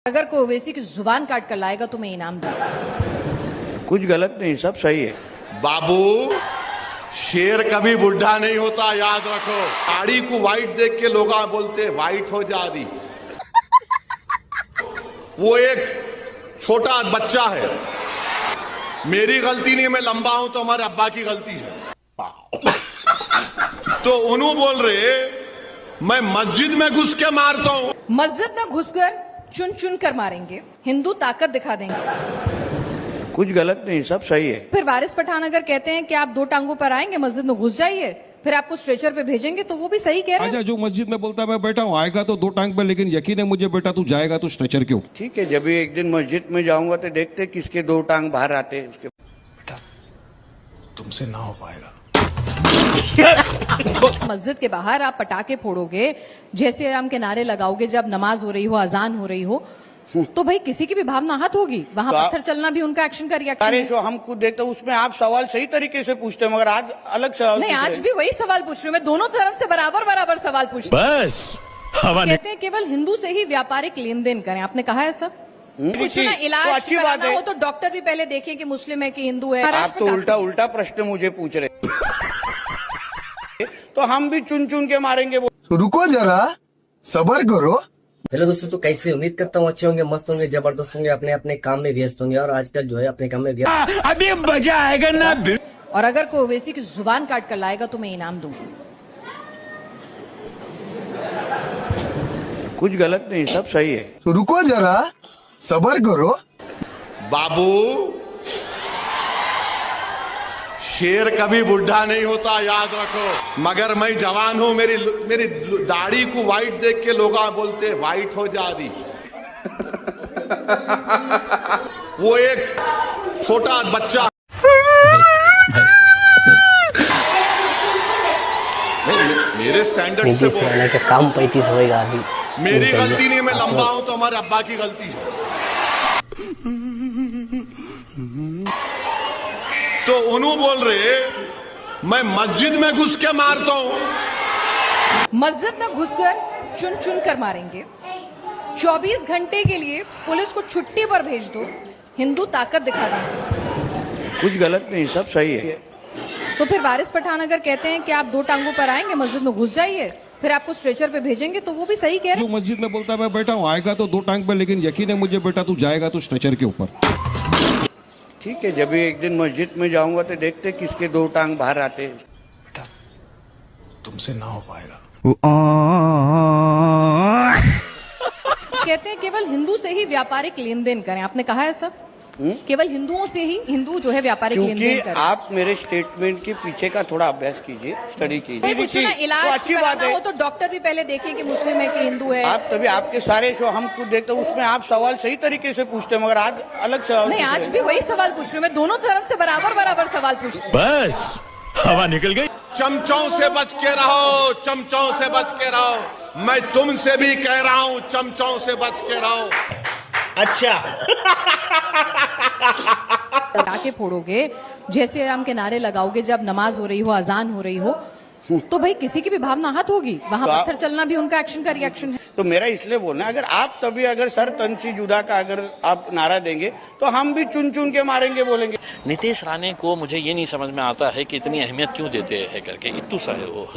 अगर कोई ओवैसी की जुबान काट कर लाएगा तो मैं इनाम दूंगा। कुछ गलत नहीं, सब सही है। बाबू, शेर कभी बुढ़ा नहीं होता, याद रखो। दाढ़ी को वाइट देख के लोग बोलते वाइट हो जा रही। वो एक छोटा बच्चा है। मेरी गलती नहीं, मैं लंबा हूं तो हमारे अब्बा की गलती है। तो उन्होंने बोल रहे मैं मस्जिद में घुस के मारता हूं। मस्जिद में घुसकर चुन चुन कर मारेंगे, हिंदू ताकत दिखा देंगे। कुछ गलत नहीं, सब सही है। फिर वारिस पठान अगर कहते हैं कि आप 2 टांगों पर आएंगे, मस्जिद में घुस जाइए, फिर आपको स्ट्रेचर पे भेजेंगे, तो वो भी सही कह रहे हैं। आजा, जो मस्जिद में बोलता है मैं बैठा हूँ, आएगा तो 2 टांग पे, लेकिन यकीन है मुझे बेटा तू जाएगा तो स्ट्रेचर के ऊपर। ठीक है, जब भी एक दिन मस्जिद में जाऊंगा तो देखते किसके 2 टांग बाहर आते हैं उसके। बेटा, तुमसे ना हो पाएगा। मस्जिद के बाहर आप पटाखे फोड़ोगे, जैसे राम के नारे लगाओगे, जब नमाज हो रही हो, अजान हो रही हो, तो भाई किसी की भी भावना आहत होगी। वहां तो पत्थर चलना भी उनका एक्शन का रिएक्शन अरे है। जो हम खुद देखते हैं उसमें आप सवाल सही तरीके से पूछते हैं, मगर आज अलग सवाल नहीं, पूछ आज रहे भी वही सवाल पूछ रही हूँ मैं, दोनों तरफ से बराबर बराबर सवाल पूछ रही हूँ। बस हवा कहते हैं केवल हिंदू से ही व्यापारिक लेन देन करें, आपने कहा है सब। हैं। कुछ ना तो इलाज अच्छी बात कराना है। हो तो डॉक्टर भी पहले देखें कि मुस्लिम है कि हिंदू है। आप तो उल्टा उल्टा प्रश्न मुझे पूछ रहे। तो हम भी चुन चुन के मारेंगे। रुको जरा, सबर करो। हेलो दोस्तों, तो कैसे उम्मीद करता हूँ अच्छे होंगे, मस्त होंगे, जबरदस्त होंगे, अपने अपने काम में व्यस्त होंगे। और आजकल जो है अपने काम में व्यस्त। अभी मजा आएगा ना। और अगर कोई ओवैसी की जुबान काट कर लाएगा तो मैं इनाम दूंगा। कुछ गलत नहीं, सब सही है। रुको जरा, सबर करो। बाबू, शेर कभी बुढ़ा नहीं होता, याद रखो। मगर मैं जवान हूं, मेरी दाढ़ी को वाइट देख के लोग बोलते वाइट हो जा रही। वो एक छोटा बच्चा। मेरे स्टैंडर्ड से बोल। का काम 35 होएगा अभी। मेरी गलती नहीं, मैं लंबा हूं तो हमारे अब्बा की गलती है। तो उन्होंने बोल रहे मैं मस्जिद में घुस के मारता हूं। मस्जिद में घुसकर चुन चुन कर मारेंगे, 24 घंटे के लिए पुलिस को छुट्टी पर भेज दो, हिंदू ताकत दिखा देंगे। कुछ गलत नहीं, सब सही है। तो फिर वारिस पठान अगर कहते हैं कि आप 2 टांगों पर आएंगे, मस्जिद में घुस जाइए, फिर आपको स्ट्रेचर पे भेजेंगे, तो वो भी सही कह रहे जो मस्जिद में बोलता है मैं बैठा हूँ, आएगा तो 2 टांग पे, लेकिन यकीन है मुझे बेटा तू जाएगा तो स्ट्रेचर के ऊपर। ठीक है, जब भी एक दिन मस्जिद में जाऊंगा तो देखते किसके 2 टांग बाहर आते हैं। बेटा, तुमसे ना हो पाएगा। कहते हैं केवल हिंदू से ही व्यापारिक लेन देन करें, आपने कहा है सब। केवल हिंदुओं से ही हिंदू जो है व्यापारिक लेन क्योंकि देन करें। आप मेरे स्टेटमेंट के पीछे का थोड़ा अभ्यास कीजिए, स्टडी कीजिए। कुछ ना तो इलाज अच्छी बात कराना है। हो तो डॉक्टर भी पहले देखें कि मुस्लिम है कि हिंदू है। आप तभी आपके सारे शो हम खुद देखते हैं उसमें आप सवाल सही तरीके से पूछते हैं, मगर आज अलग सवाल नहीं, पूछ आज रहे भी वही सवाल पूछ रही हूँ मैं, दोनों तरफ से बराबर बराबर सवाल पूछ रही हूँ। बस हवा निकल गई। चमचों से बच के रहो, चमचों से बच के रहो। मैं तुमसे भी कह रहा हूं, चमचों से बच के रहो। पटाखे फोड़ोगे, जैसे राम के नारे लगाओगे, जब नमाज हो रही हो, अजान हो रही हो, तो भाई किसी की भी भावना आहत होगी। वहां तो पत्थर चलना भी उनका एक्शन का रिएक्शन है। तो मेरा इसलिए बोलना है, अगर आप तभी अगर सर तन से जुदा का अगर आप नारा देंगे तो हम भी चुन चुन के मारेंगे बोलेंगे। नीतीश राणे को मुझे ये नहीं समझ में आता है कि इतनी अहमियत क्यों देते हैं करके। इत्तू सा है वो,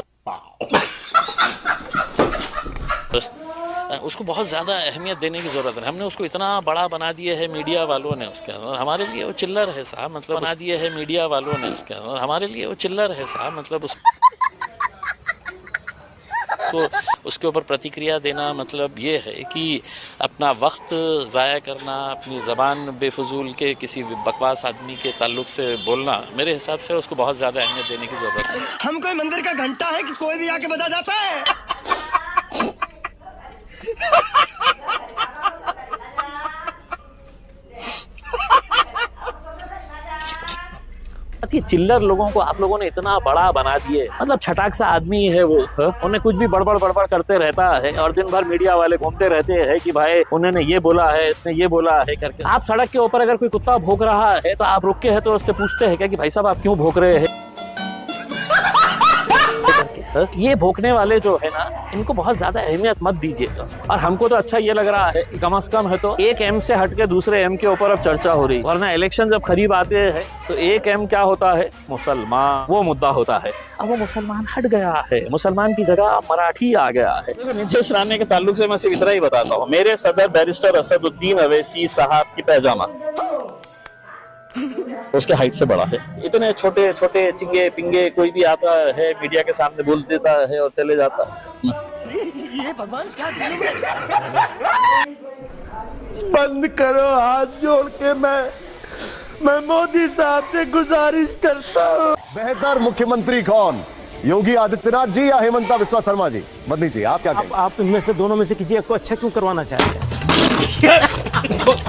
उसको बहुत ज़्यादा अहमियत देने की ज़रूरत है। हमने उसको इतना बड़ा बना दिया है मीडिया वालों ने उसके अंदर। हमारे लिए वो चिल्लर है साहब, मतलब बना दिया है मीडिया वालों ने उसके अंदर। हमारे लिए वो चिल्लर है साहब, मतलब तो उसके ऊपर प्रतिक्रिया देना मतलब ये है कि अपना वक्त ज़ाया करना, अपनी ज़बान बेफजूल के किसी बकवास आदमी के ताल्लुक से बोलना, मेरे हिसाब से उसको बहुत ज़्यादा अहमियत देने की ज़रूरत है। हम कोई मंदिर का घंटा है कि कोई भी आके बजा जाता है। कि चिल्लर लोगों को आप लोगों ने इतना बड़ा बना दिए, मतलब छटाक सा आदमी है वो, उन्हें कुछ भी बड़बड़ बड़बड़ करते रहता है और दिन भर मीडिया वाले घूमते रहते हैं कि भाई उन्होंने ये बोला है, इसने ये बोला है करके। आप सड़क के ऊपर अगर कोई कुत्ता भौंक रहा है तो आप रुक के है तो उससे पूछते हैं क्या कि भाई साहब आप क्यों भौंक रहे हैं। ये भोंकने वाले जो है ना, इनको बहुत ज्यादा अहमियत मत दीजिए। और हमको तो अच्छा ये लग रहा है, कम से कम है तो एक एम से हट के दूसरे एम के ऊपर अब चर्चा हो रही, वरना इलेक्शन जब करीब आते हैं तो एक एम क्या होता है, मुसलमान, वो मुद्दा होता है। अब वो मुसलमान हट गया है, मुसलमान की जगह मराठी आ गया है। नीतीश राणे के ताल्लुक से मैं सिर्फ इतना ही बताता हूँ, मेरे सदर बैरिस्टर असदुद्दीन अवैसी साहब की पैजामा उसके हाइट से बड़ा है। इतने छोटे छोटे चिंगे पिंगे कोई भी आता है मीडिया के सामने बोल देता है और चले जाता है। ये भगवान क्या बंद करो हाथ जोड़ के, मैं मोदी साहब से गुजारिश करता हूँ। बेहतर मुख्यमंत्री कौन, योगी आदित्यनाथ जी या हेमंता बिस्वा शर्मा जी? मदनी जी आप क्या कहेंगे? आप इनमें से दोनों में से किसी एक को अच्छा क्यों करवाना चाहते हैं?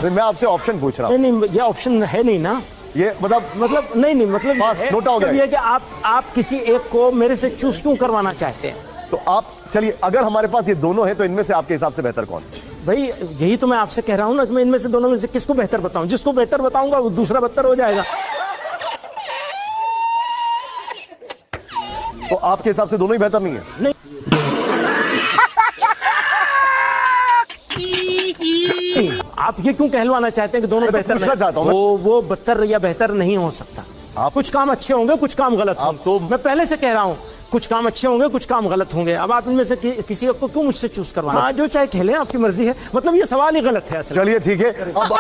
मैं आपसे ऑप्शन पूछ रहा हूँ। नहीं, ये ऑप्शन है नहीं ना, ये मतलब नहीं मतलब नोट हो गया ये कि आप किसी एक को मेरे से चूज क्यों करवाना चाहते हैं? तो आप चलिए, अगर हमारे पास ये दोनों हैं तो इनमें से आपके हिसाब से बेहतर कौन? भाई यही तो मैं आपसे कह रहा हूँ ना, मैं इनमें से दोनों में से किसको बेहतर बताऊं? जिसको बेहतर बताऊंगा वो दूसरा बदतर हो जाएगा। तो आपके हिसाब से दोनों ही बेहतर नहीं है? नहीं, आप ये क्यों कहलवाना चाहते हैं कि दोनों बेहतर नहीं? वो बदतर या बेहतर नहीं हो सकता। कुछ काम अच्छे होंगे, कुछ काम गलत होंगे। तो मैं पहले से कह रहा हूँ, कुछ काम अच्छे होंगे, कुछ काम गलत होंगे। अब आप इनमें से किसी को क्यों मुझसे चूज करवाना? जो चाहे खेलें, आपकी मर्जी है। मतलब ये सवाल ही गलत है असल। चलिए ठीक है। अब